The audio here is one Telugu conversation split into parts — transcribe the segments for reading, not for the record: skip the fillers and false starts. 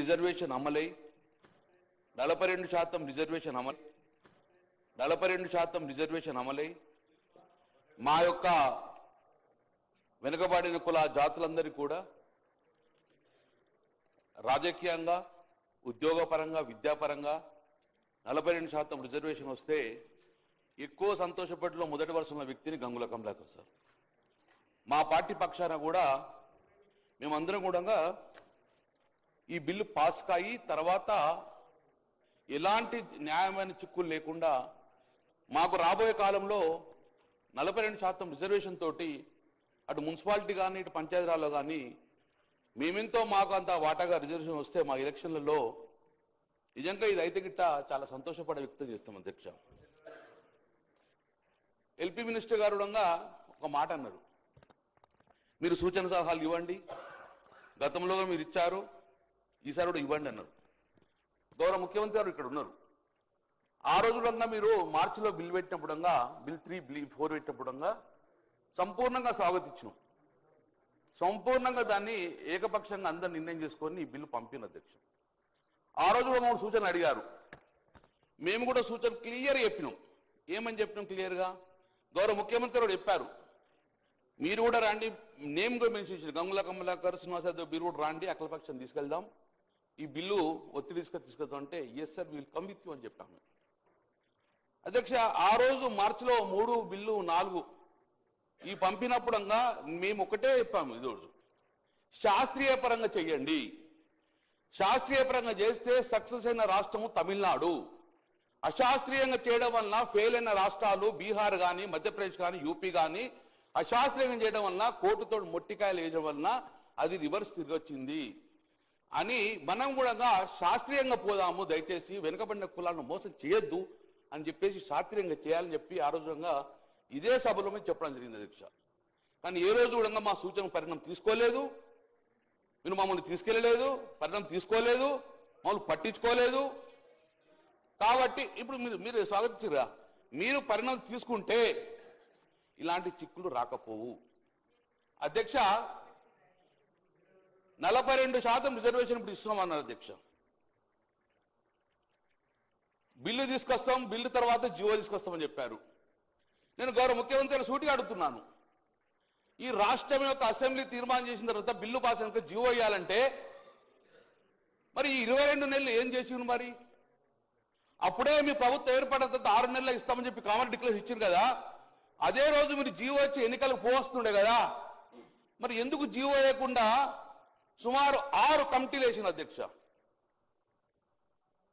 రిజర్వేషన్ అమలై 42% రిజర్వేషన్ అమలై మా యొక్క వెనుకబడిన కుల జాతులందరికీ కూడా రాజకీయంగా, ఉద్యోగపరంగా, విద్యాపరంగా 42% రిజర్వేషన్ వస్తే ఎక్కువ సంతోషపడిలో మొదటి వరుసలో వ్యక్తిని గంగుల కమలాకర్ సార్. మా పార్టీ పక్షాన కూడా మేమందరం కూడా ఈ బిల్లు పాస్ కాయి తర్వాత ఎలాంటి న్యాయమైన చిక్కులు లేకుండా మాకు రాబోయే కాలంలో 42% రిజర్వేషన్ తోటి అటు మున్సిపాలిటీ కానీ ఇటు పంచాయతీరాల్లో కానీ మేమెంతో మాకు అంత వాటాగా రిజర్వేషన్ వస్తే మా ఎలక్షన్లలో నిజంగా ఇది అయితే గిట్ట చాలా సంతోషపడే వ్యక్తం చేస్తాం అధ్యక్ష. ఎల్పీ మినిస్టర్ గారు కూడా ఒక మాట అన్నారు, మీరు సూచన సలహాలు ఇవ్వండి, గతంలో మీరు ఇచ్చారు, ఈసారి కూడా ఇవ్వండి అన్నారు. గౌరవ ముఖ్యమంత్రి గారు ఇక్కడ ఉన్నారు. ఆ రోజు కూడా మీరు మార్చిలో బిల్ పెట్టినప్పుడు బిల్ 3, బిల్ 4 పెట్టినప్పుడు సంపూర్ణంగా స్వాగతించినాం. సంపూర్ణంగా దాన్ని ఏకపక్షంగా అందరు నిర్ణయం చేసుకొని ఈ బిల్లు పంపిన అధ్యక్ష. ఆ రోజు కూడా మమ్మల్ని సూచన అడిగారు, మేము కూడా సూచన క్లియర్ చెప్పినాం. ఏమని చెప్పినాం క్లియర్గా? గౌరవ ముఖ్యమంత్రి కూడా చెప్పారు, మీరు కూడా రండి, నేమ్ కూడా మెన్షన్ చేశారు, గంగుల కమలాకర్, శ్రీనివాసరావు మీరు కూడా రండి, అఖిలపక్షం తీసుకెళ్దాం, ఈ బిల్లు ఒత్తిడి తీసుకెళ్తాం అంటే yes sir will come with you అని చెప్పాము అధ్యక్ష. ఆ రోజు మార్చిలో 3 బిల్లు 4 ఈ పంపినప్పుడు మేము ఒకటే చెప్పాము, ఈరోజు శాస్త్రీయ పరంగా చెయ్యండి, శాస్త్రీయ పరంగా చేస్తే సక్సెస్ అయిన రాష్ట్రము తమిళనాడు, అశాస్త్రీయంగా చేయడం వలన ఫెయిల్ అయిన రాష్ట్రాలు బీహార్ కానీ, మధ్యప్రదేశ్ కానీ, యూపీ కానీ అశాస్త్రీయంగా చేయడం వలన కోర్టుతో మొట్టికాయలు వేయడం వలన అది రివర్స్ తిరిగొచ్చింది అని మనం కూడా శాస్త్రీయంగా పోదాము, దయచేసి వెనుకబడిన కులాలను మోసం చేయొద్దు అని చెప్పేసి శాస్త్రీయంగా చేయాలని చెప్పి ఆ రోజుగా ఇదే సభలో మీద చెప్పడం జరిగింది అధ్యక్ష. కానీ ఏ రోజు కూడా మా సూచన పరిణామం తీసుకోలేదు, మీరు మమ్మల్ని తీసుకెళ్లలేదు, పరిణామం తీసుకోలేదు, మమ్మల్ని పట్టించుకోలేదు. కాబట్టి ఇప్పుడు మీరు స్వాగతించరా, మీరు పరిణామం తీసుకుంటే ఇలాంటి చిక్కులు రాకపోవు అధ్యక్ష. 42% రిజర్వేషన్ ఇప్పుడు ఇస్తున్నామన్నారు అధ్యక్ష. బిల్లు తీసుకొస్తాం, బిల్లు తర్వాత జీవో తీసుకొస్తామని చెప్పారు. నేను గౌరవ ముఖ్యమంత్రి సూటిగా అడుగుతున్నాను, ఈ రాష్ట్రం యొక్క అసెంబ్లీ తీర్మానం చేసిన తర్వాత బిల్లు పాస్ అయినాక జీవో ఇవ్వాలంటే మరి ఈ 22 నెలలు ఏం చేసిండ్రు? మరి అప్పుడే మీ ప్రభుత్వం ఏర్పడిన తర్వాత 6 నెలలు ఇస్తామని చెప్పి కామన్ డిక్లేర్ ఇచ్చింది కదా, అదే రోజు మీరు జీవో వచ్చి ఎన్నికలకు పోవస్తుండే కదా, మరి ఎందుకు జీవో వేయకుండా సుమారు 6 కమిటీలు వేసిన అధ్యక్ష?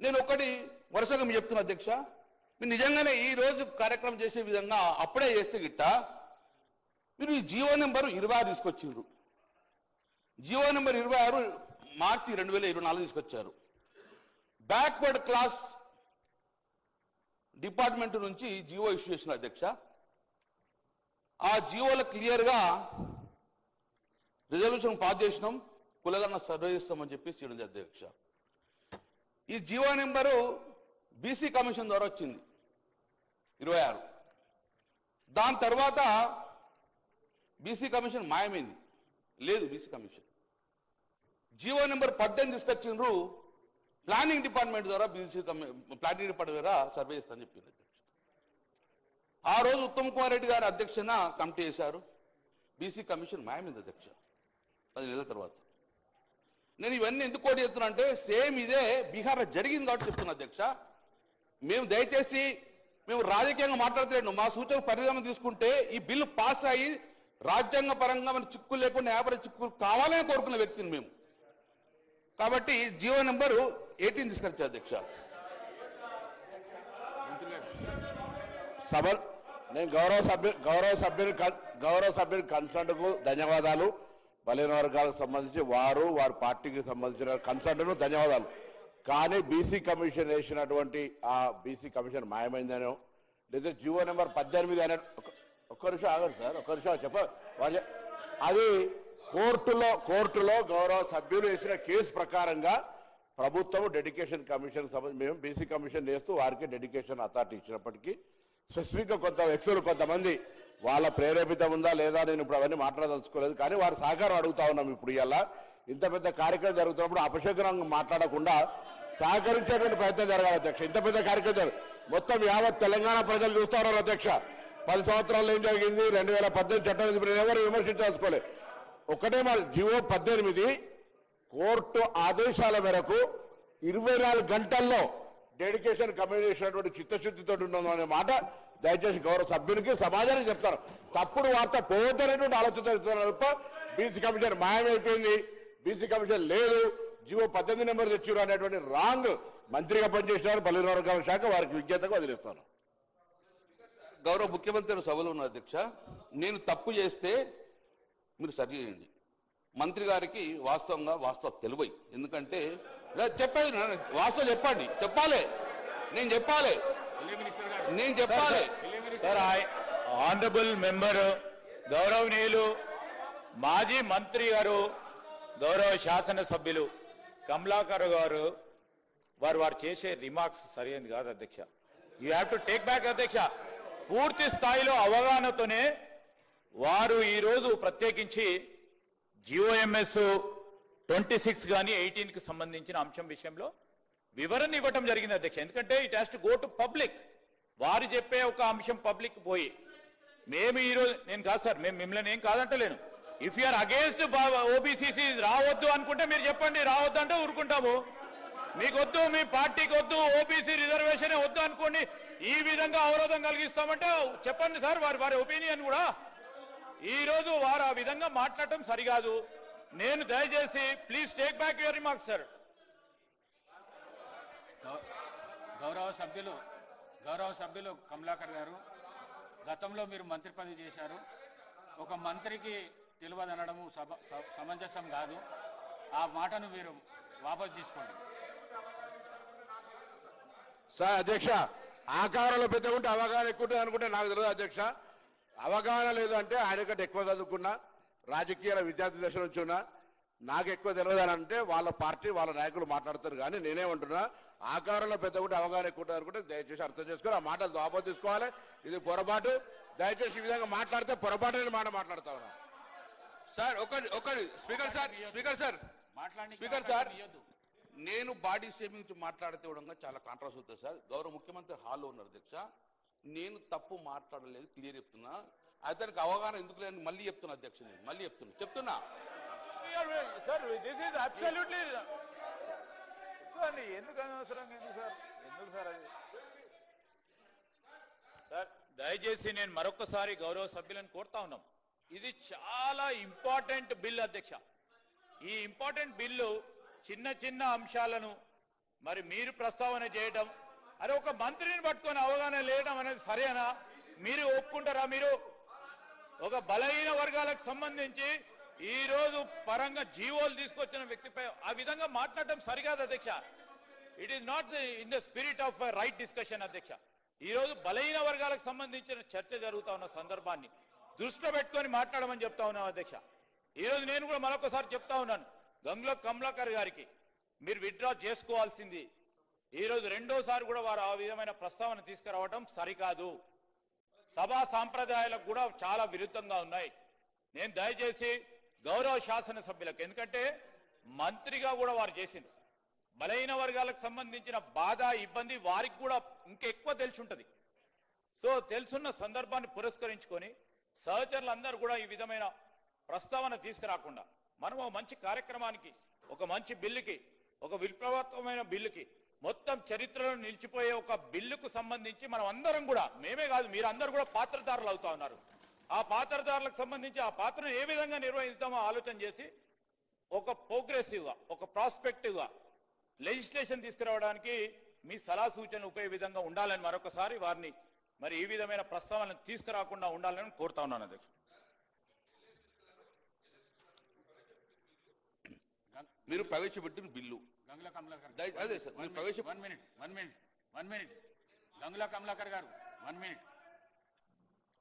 నేను ఒకటి వరుసగా మీరు చెప్తున్నా అధ్యక్ష, మీరు నిజంగానే ఈ రోజు కార్యక్రమం చేసే విధంగా అప్పుడే చేస్తే గిట్ట మీరు ఈ జీవో నెంబర్ 26 తీసుకొచ్చిండ్రు. జీవో నెంబర్ 26 మార్చి 2024 తీసుకొచ్చారు. బ్యాక్వర్డ్ క్లాస్ డిపార్ట్మెంట్ నుంచి జీవో ఇష్యూ చేసిన అధ్యక్ష. ఆ జీవోలో క్లియర్గా రిజల్యూషన్ పాస్ చేసినాం, కులగన్న సర్వే చేస్తామని చెప్పేసి చేయడం అధ్యక్ష. ఈ జీవో నెంబరు బీసీ కమిషన్ ద్వారా వచ్చింది 26. దాని తర్వాత బీసీ కమిషన్ మాయమైంది, లేదు బీసీ కమిషన్. జీవో నెంబర్ 18 తీసుకొచ్చిండ్రు, ప్లానింగ్ డిపార్ట్మెంట్ ద్వారా ప్లానింగ్ డిపార్ట్మెంట్ ద్వారా సర్వే చేస్తామని చెప్పింది అధ్యక్ష. ఆ రోజు ఉత్తమ్ కుమార్ రెడ్డి గారి అధ్యక్షన కమిటీ చేశారు, బీసీ కమిషన్ మాయమైంది అధ్యక్ష 10 నెలల తర్వాత. నేను ఇవన్నీ ఎందుకు కోటి చెప్తున్నా అంటే సేమ్ ఇదే బీహార్లో జరిగింది కాబట్టి చెప్తున్నా అధ్యక్ష. మేము దయచేసి మేము రాజకీయంగా మాట్లాడుతున్నాం, మా సూచన పరిణామం తీసుకుంటే ఈ బిల్లు పాస్ అయ్యి రాజ్యాంగ పరంగా మన చిక్కులు లేకుండా వ్యాపార చిక్కులు కావాలని కోరుకున్న వ్యక్తిని మేము. కాబట్టి జీవో నెంబరు 18 తీసుకొచ్చారు అధ్యక్ష. సభ నేను గౌరవ సభ్యుని కన్సర్న్ కు ధన్యవాదాలు. బలైన వర్గాలకు సంబంధించి వారి పార్టీకి సంబంధించిన కన్సర్న్ ధన్యవాదాలు. కానీ బీసీ కమిషన్ వేసినటువంటి ఆ బీసీ కమిషన్ మాయమైందనో లేదా జీవో నెంబర్ 18 అనే ఒక్క నిమిషం ఆగండి సార్, ఒక్క నిమిషం అది కోర్టులో గౌరవ సభ్యులు వేసిన కేసు ప్రకారంగా ప్రభుత్వం డెడికేషన్ కమిషన్ మేము బీసీ కమిషన్ వేస్తూ వారికి డెడికేషన్ అథారిటీ ఇచ్చినప్పటికీ స్పెసిఫిక్ గా కొంత వ్యక్తులు కొంతమంది వాళ్ళ ప్రేరేపితం ఉందా లేదా నేను ఇప్పుడు అవన్నీ మాట్లాడదలుచుకోలేదు, కానీ వారి సహకారం అడుగుతా ఉన్నాం. ఇప్పుడు ఇలా ఇంత పెద్ద కార్యక్రమం జరుగుతున్నప్పుడు అపశకునంగా మాట్లాడకుండా సహకరించేటువంటి ప్రయత్నం జరగాలి అధ్యక్ష. ఇంత పెద్ద కార్యక్రమం మొత్తం యావత్ తెలంగాణ ప్రజలు చూస్తా ఉన్నారు అధ్యక్ష. 10 సంవత్సరాల్లో ఏం జరిగింది, 2018 చట్టం ఎవరు విమర్శించాల్సుకోలే. ఒకటే మరి జీవో 18 కోర్టు ఆదేశాల మేరకు 24 గంటల్లో డెడికేషన్ కమిటీ చేసినటువంటి చిత్తశుద్ధితో ఉన్నాం అనే మాట దయచేసి గౌరవ సభ్యునికి సమాజానికి చెప్తారు. తప్పుడు వార్త పోవద్దనేటువంటి ఆలోచన చెప్తున్నారు తప్ప బీసీ కమిషన్ మాయమైపోయింది, బీసీ కమిషన్ లేదు, జీవో 18 నెంబర్ తెచ్చారు అనేటువంటి రాంగ్ మంత్రిగా పనిచేసినారు బలహీన వర్గాల శాఖ. వారికి విజ్ఞతగా వదిలేస్తాను. గౌరవ ముఖ్యమంత్రి సభలో ఉన్న అధ్యక్ష, నేను తప్పు చేస్తే మీరు సరి చేయండి. మంత్రి గారికి వాస్తవం తెలివై, ఎందుకంటే చెప్పేది వాస్తవం చెప్పాలి, నేను చెప్పాలి. సార్ ఆనరబుల్ మెంబర్ గౌరవనీయులు మాజీ మంత్రి గారు గౌరవ శాసనసభ్యులు కమలాకర్ గారు వారు చేసే రిమార్క్స్ సరైనది కాదు అధ్యక్ష. You have to take back అధ్యక్ష. పూర్తి స్థాయిలో అవగాహనతోనే వారు ఈరోజు ప్రత్యేకించి జిఓఎంఎస్ 26 కానీ 18కి సంబంధించిన అంశం విషయంలో వివరణ ఇవ్వటం జరిగింది అధ్యక్ష. ఎందుకంటే it has to go to public. వారు చెప్పే ఒక అంశం పబ్లిక్ పోయి మేము ఈరోజు నేను కాదు సార్, మేము మిమ్మల్ని ఏం కాదంటలేను. ఇఫ్ యూఆర్ అగేన్స్ట్ ఓబీసీసీ రావద్దు అనుకుంటే మీరు చెప్పండి, రావద్దు అంటే ఊరుకుంటాము. మీకు వద్దు, మీ పార్టీకి వద్దు, ఓబీసీ రిజర్వేషన్ వద్దు అనుకోండి, ఈ విధంగా అవరోధం కలిగిస్తామంటే చెప్పండి సార్. వారి ఒపీనియన్ కూడా ఈ రోజు వారు ఆ విధంగా మాట్లాడటం సరికాదు. నేను దయచేసి please take back your remarks sir. గౌరవ సభ్యులు కమలాకర్ గారు, గతంలో మీరు మంత్రి పదవి చేశారు. ఒక మంత్రికి తెలియదనడము సమంజసం కాదు. ఆ మాటను మీరు వాపసు తీసుకోండి. సార్ అధ్యక్ష, ఆకారంలో పెద్ద ఉంటే అవగాహన ఎక్కువ ఉంటుంది అనుకుంటే నాకు తెలియదు అధ్యక్ష. అవగాహన లేదు అంటే ఆయన కంటే ఎక్కువ చదువుకున్నా, రాజకీయాల విద్యార్థి దశ నుంచి ఉన్నా, నాకు ఎక్కువ తెలియదు అని అంటే వాళ్ళ పార్టీ వాళ్ళ నాయకులు మాట్లాడతారు. కానీ నేనేమంటున్నా, ఆకారంలో పెద్ద ఉంటే అవగాహన ఎక్కువ ఉంటుంది అనుకుంటే దయచేసి అర్థం చేసుకొని ఆ మాటలు వాపసు తీసుకోవాలి. ఇది పొరపాటు. దయచేసి ఈ విధంగా మాట్లాడితే పొరపాటు అనే మాట మాట్లాడతా ఉన్నా. సార్ ఒకటి స్పీకర్ సార్ నేను బాడీ షేమింగ్ గురించి మాట్లాడితే కూడా చాలా కాంట్రవర్సీ అవుతుంది సార్. గౌరవ ముఖ్యమంత్రి హాల్లో ఉన్నారు అధ్యక్ష. నేను తప్పు మాట్లాడలేదు, క్లియర్ చెప్తున్నా. అతనికి అవగాహన ఎందుకు లేని మళ్ళీ చెప్తున్నా అధ్యక్ష. నేను మళ్ళీ చెప్తున్నా సార్ దిస్ ఈజ్ అబ్సల్యూట్లీ ఎందుకు అనవసరంగా ఎందుకు సార్ అది సార్. దయచేసి నేను మరొకసారి గౌరవ సభ్యులను కోరుతా ఉన్నాం. ఇది చాలా ఇంపార్టెంట్ బిల్ అధ్యక్ష. ఈ ఇంపార్టెంట్ బిల్లు చిన్న చిన్న అంశాలను మరి మీరు ప్రస్తావన చేయడం, అరే ఒక మంత్రిని పట్టుకొని అవగాహన లేయడం అనేది సరేనా? మీరు ఒప్పుకుంటారా? మీరు ఒక బలహీన వర్గాలకు సంబంధించి ఈ రోజు పరంగా జీవోలు తీసుకొచ్చిన వ్యక్తిపై ఆ విధంగా మాట్లాడటం సరికాదు అధ్యక్ష. It is not in the spirit of right discussion అధ్యక్ష. ఈ రోజు బలహీన వర్గాలకు సంబంధించిన చర్చ జరుగుతా ఉన్న సందర్భాన్ని దృష్టిలో పెట్టుకొని మాట్లాడమని చెప్తా ఉన్నాం అధ్యక్ష. ఈ రోజు నేను కూడా మరొకసారి చెప్తా ఉన్నాను, గంగుల కమలాకర్ గారికి మీరు విత్డ్రా చేసుకోవాల్సింది. ఈ రోజు రెండోసారి కూడా వారు ఆ విధమైన ప్రస్తావన తీసుకురావడం సరికాదు. సభా సాంప్రదాయాలకు కూడా చాలా విరుద్ధంగా ఉన్నాయి. నేను దయచేసి గౌరవ శాసనసభ్యులకు, ఎందుకంటే మంత్రిగా కూడా వారు చేసింది, బలహీన వర్గాలకు సంబంధించిన బాధ ఇబ్బంది వారికి కూడా ఇంకెక్కువ తెలిసి ఉంటుంది. సో తెలుసున్న సందర్భాన్ని పురస్కరించుకొని సహచరులందరూ కూడా ఈ విధమైన ప్రస్తావన తీసుకురాకుండా మనం ఒక మంచి కార్యక్రమానికి, ఒక మంచి బిల్లుకి, ఒక విప్లవాత్మకమైన బిల్లుకి, మొత్తం చరిత్రలో నిలిచిపోయే ఒక బిల్లుకు సంబంధించి మనం అందరం కూడా, మేమే కాదు మీరందరూ కూడా పాత్రధారులు అవుతా ఉన్నారు. ఆ పాత్రధారులకు సంబంధించి ఆ పాత్రను ఏ విధంగా నిర్వహిస్తామో ఆలోచన చేసి ఒక ప్రోగ్రెసివ్గా, ఒక ప్రాస్పెక్టివ్గా లెజిస్లేషన్ తీసుకురావడానికి మీ సలహా సూచనలు ఉపయోగ విధంగా ఉండాలని మరొకసారి వారిని మరి ఈ విధమైన ప్రస్తావనలు తీసుకురాకుండా ఉండాలని కోరుతా ఉన్నాను అధ్యక్ష. మీరు ప్రవేశపెట్టిన బిల్లు గంగుల కమలాకర్ అదే సార్, మీరు వన్ మినిట్ గంగుల కమలాకర్ గారు 1 మినిట్.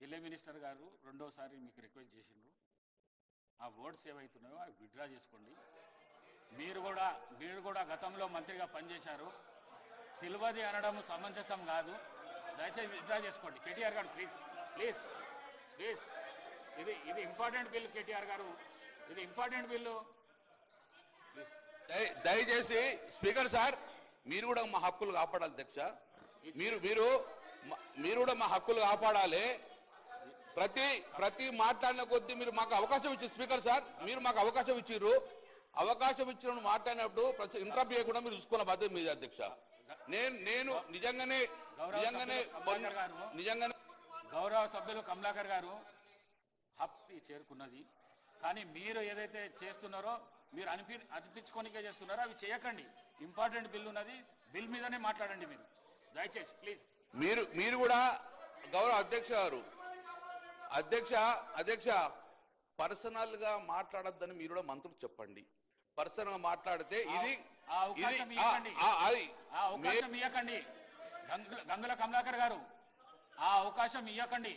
ఢిల్లీ మినిస్టర్ గారు రెండోసారి మీకు రిక్వెస్ట్ చేసిండ్రు, ఆ వర్డ్స్ ఏవైతున్నాయో అవి విత్డ్రా చేసుకోండి. మీరు కూడా గతంలో మంత్రిగా పనిచేశారు. తెలియదు అనడం సమంజసం కాదు. దయచేసి విత్డ్రా చేసుకోండి. కేటీఆర్ గారు ప్లీజ్ ఇది ఇంపార్టెంట్ బిల్లు. కేటీఆర్ గారు ఇది ఇంపార్టెంట్ బిల్లు. దయచేసి స్పీకర్ సార్ మీరు కూడా మా హక్కులు కాపాడాలి అధ్యక్ష. మీరు మీరు మీరు కూడా మా హక్కులు కాపాడాలి. ప్రతి మాట్లాడిన కొద్దీ మీరు మాకు అవకాశం ఇచ్చి స్పీకర్ సార్ మీరు మాకు అవకాశం ఇచ్చిర్రు. అవకాశం ఇచ్చిన మాట్లాడినప్పుడు ఇంటరప్ట్ చేయకుండా మీరు చూసుకున్న బాధ్యత మీది అధ్యక్ష. నేను నిజంగానే గౌరవ సభ్యులు కమలాకర్ గారు హక్కు చేరుకున్నది. కానీ మీరు ఏదైతే చేస్తున్నారో మీరు అనిపించుకోనికే చేస్తున్నారో అవి చేయకండి. ఇంపార్టెంట్ బిల్ ఉన్నది, బిల్ మీదనే మాట్లాడండి మీరు దయచేసి ప్లీజ్. మీరు కూడా గౌరవ అధ్యక్ష గారు అధ్యక్ష పర్సనల్ గా మాట్లాడొద్దని మీరు కూడా మంత్రులు చెప్పండి. పర్సనల్ గా మాట్లాడితే ఇది అవకాశం ఇవ్వకండి గంగుల కమలాకర్ గారు, ఆ అవకాశం ఇవ్వకండి.